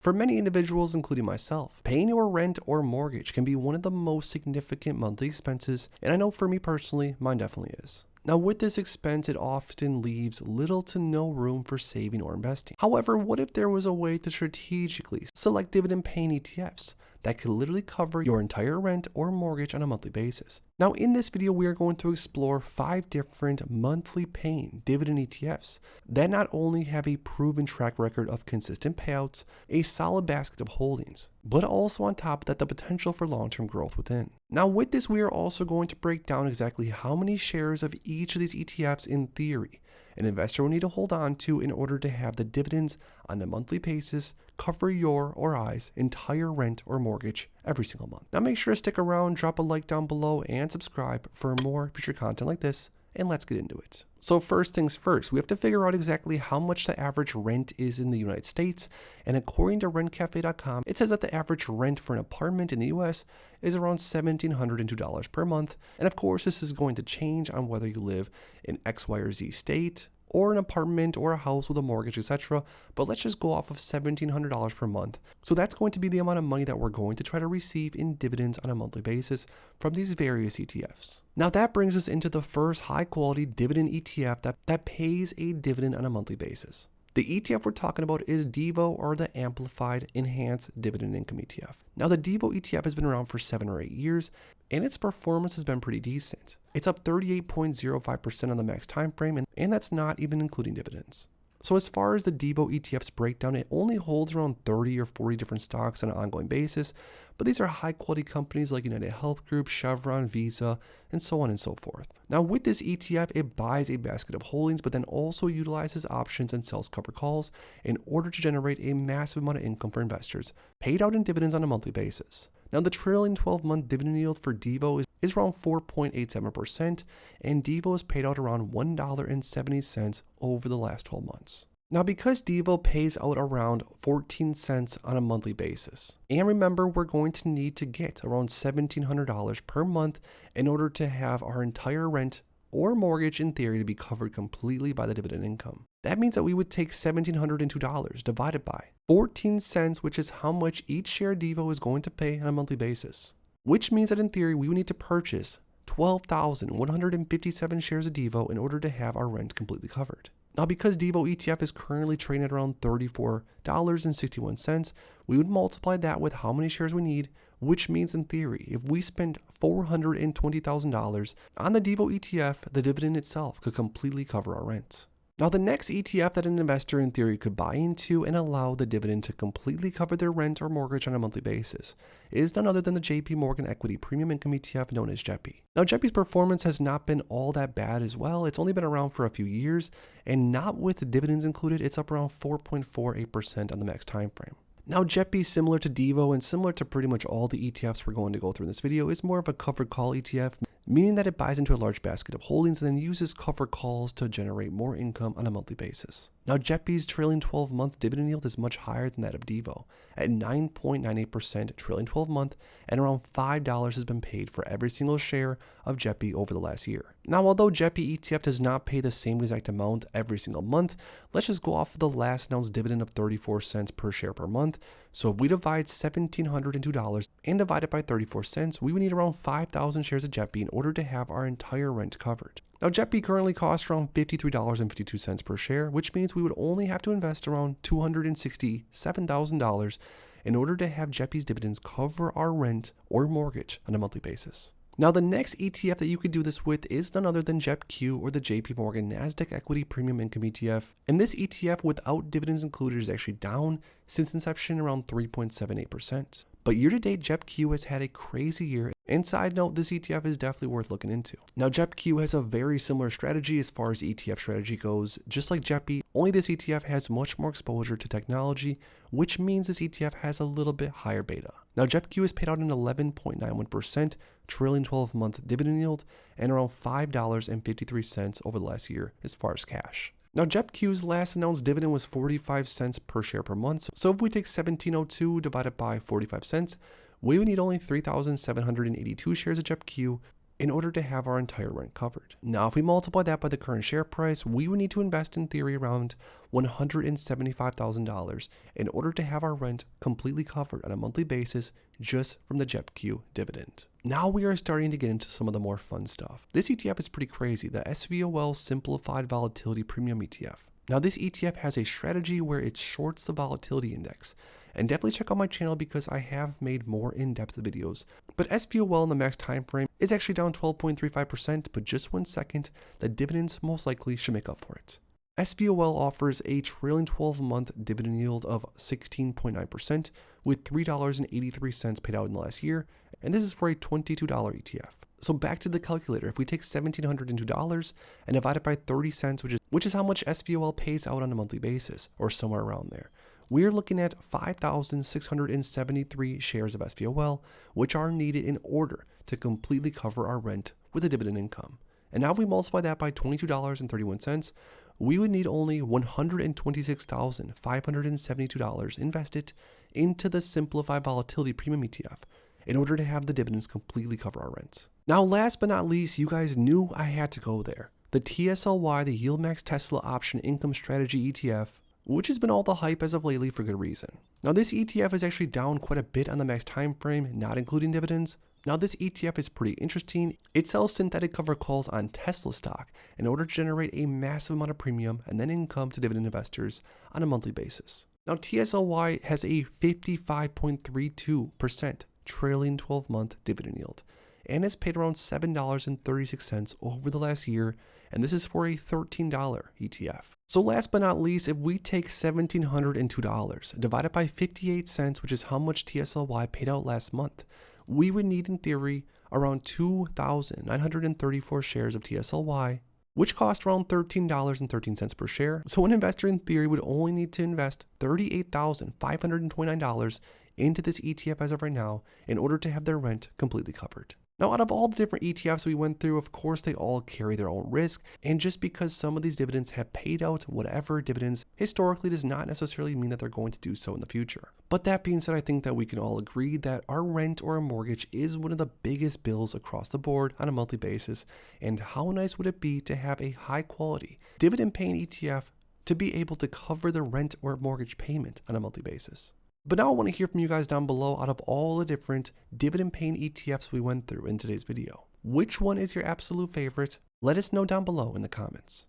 For many individuals, including myself, paying your rent or mortgage can be one of the most significant monthly expenses, and I know for me personally, mine definitely is. Now with this expense, it often leaves little to no room for saving or investing. However, what if there was a way to strategically select dividend paying ETFs that could literally cover your entire rent or mortgage on a monthly basis? Now in this video, we are going to explore 5 different monthly paying dividend ETFs that not only have a proven track record of consistent payouts, a solid basket of holdings, but also on top of that, the potential for long-term growth within. Now with this, we are also going to break down exactly how many shares of each of these ETFs in theory an investor will need to hold on to in order to have the dividends on a monthly basis cover your or I's entire rent or mortgage every single month. Now make sure to stick around, drop a like down below, and subscribe for more future content like this, and let's get into it. So first things first, we have to figure out exactly how much the average rent is in the United States, and according to rentcafe.com, it says that the average rent for an apartment in the US is around $1,702 per month, and of course this is going to change on whether you live in X, Y, or Z state, or an apartment or a house with a mortgage, etc. But let's just go off of $1,700 per month. So that's going to be the amount of money that we're going to try to receive in dividends on a monthly basis from these various ETFs. Now that brings us into the first high quality dividend ETF that pays a dividend on a monthly basis. The ETF we're talking about is Devo, or the Amplified Enhanced Dividend Income ETF. Now the Devo ETF has been around for 7 or 8 years, and its performance has been pretty decent. It's up 38.05% on the max time frame, and that's not even including dividends. So as far as the Devo ETF's breakdown, it only holds around 30 or 40 different stocks on an ongoing basis, but these are high quality companies like United Health Group, Chevron, Visa, and so on and so forth. Now with this ETF, it buys a basket of holdings, but then also utilizes options and sells covered calls in order to generate a massive amount of income for investors, paid out in dividends on a monthly basis. Now the trailing 12-month dividend yield for Devo is around 4.87%, and Devo has paid out around $1.70 over the last 12 months. Now because Devo pays out around 14 cents on a monthly basis, and remember we're going to need to get around $1,700 per month in order to have our entire rent or mortgage in theory to be covered completely by the dividend income. That means that we would take $1,702 divided by 14 cents, which is how much each share Devo is going to pay on a monthly basis. Which means that in theory, we would need to purchase 12,157 shares of Devo in order to have our rent completely covered. Now because Devo ETF is currently trading at around $34.61, we would multiply that with how many shares we need, which means in theory, if we spend $420,000 on the Devo ETF, the dividend itself could completely cover our rent. Now the next ETF that an investor in theory could buy into and allow the dividend to completely cover their rent or mortgage on a monthly basis is none other than the JP Morgan Equity Premium Income ETF known as JEPI. Now JEPI's performance has not been all that bad as well. It's only been around for a few years, and not with dividends included, it's up around 4.48% on the max time frame. Now JEPI, similar to Devo and similar to pretty much all the ETFs we're going to go through in this video, is more of a covered call ETF, meaning that it buys into a large basket of holdings and then uses covered calls to generate more income on a monthly basis. Now JEPI's trailing 12-month dividend yield is much higher than that of Devo, at 9.98% trailing 12-month, and around $5 has been paid for every single share of JEPI over the last year. Now although JEPI ETF does not pay the same exact amount every single month, let's just go off of the last announced dividend of 34 cents per share per month. So if we divide $1,702 and divide it by 34 cents, we would need around 5,000 shares of JEPI in order to have our entire rent covered. Now JEPI currently costs around $53.52 per share, which means we would only have to invest around $267,000 in order to have JEPI's dividends cover our rent or mortgage on a monthly basis. Now the next ETF that you could do this with is none other than JEPQ, or the JP Morgan Nasdaq Equity Premium Income ETF. And this ETF without dividends included is actually down since inception around 3.78%. But year to date, JEPQ has had a crazy year, and side note, this ETF is definitely worth looking into. Now JEPQ has a very similar strategy as far as ETF strategy goes, just like JEPI, only this ETF has much more exposure to technology, which means this ETF has a little bit higher beta. Now JEPQ has paid out an 11.91% trailing 12-month dividend yield and around $5.53 over the last year as far as cash. Now JEPQ's last announced dividend was 45 cents per share per month, so if we take 1702 divided by 45 cents, we would need only 3,782 shares of JEPQ in order to have our entire rent covered. Now, if we multiply that by the current share price, we would need to invest in theory around $175,000 in order to have our rent completely covered on a monthly basis just from the JEPQ dividend. Now we are starting to get into some of the more fun stuff. This ETF is pretty crazy, the SVOL Simplified Volatility Premium ETF. Now this ETF has a strategy where it shorts the volatility index. And definitely check out my channel because I have made more in-depth videos. But SVOL in the max time frame is actually down 12.35%, but just 1 second, the dividends most likely should make up for it. SVOL offers a trailing 12-month dividend yield of 16.9% with $3.83 paid out in the last year, and this is for a $22 ETF. So back to the calculator, if we take $1,702 and divide it by 30 cents, which is how much SVOL pays out on a monthly basis, or somewhere around there, we're looking at 5,673 shares of SVOL, which are needed in order to completely cover our rent with a dividend income. And now if we multiply that by $22.31, we would need only $126,572 invested into the Simplified Volatility Premium ETF in order to have the dividends completely cover our rent. Now, last but not least, you guys knew I had to go there. The TSLY, the Yield Max Tesla Option Income Strategy ETF, which has been all the hype as of lately for good reason. Now this ETF is actually down quite a bit on the max time frame, not including dividends. Now this ETF is pretty interesting. It sells synthetic cover calls on Tesla stock in order to generate a massive amount of premium and then income to dividend investors on a monthly basis. Now TSLY has a 55.32% trailing 12-month dividend yield and has paid around $7.36 over the last year, and this is for a $13 ETF. So last but not least, if we take $1,702 divided by 58 cents, which is how much TSLY paid out last month, we would need in theory around 2,934 shares of TSLY, which cost around $13.13 per share. So an investor in theory would only need to invest $38,529 into this ETF as of right now in order to have their rent completely covered. Now, out of all the different ETFs we went through, of course, they all carry their own risk. And just because some of these dividends have paid out whatever dividends historically does not necessarily mean that they're going to do so in the future. But that being said, I think that we can all agree that our rent or a mortgage is one of the biggest bills across the board on a monthly basis. And how nice would it be to have a high quality dividend paying ETF to be able to cover the rent or mortgage payment on a monthly basis? But now I want to hear from you guys down below, out of all the different dividend paying ETFs we went through in today's video. Which one is your absolute favorite? Let us know down below in the comments.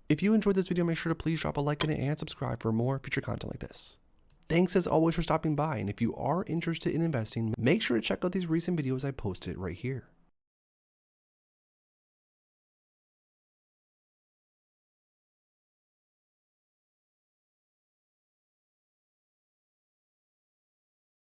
If you enjoyed this video, make sure to please drop a like on it and subscribe for more future content like this. Thanks as always for stopping by, and if you are interested in investing, make sure to check out these recent videos I posted right here.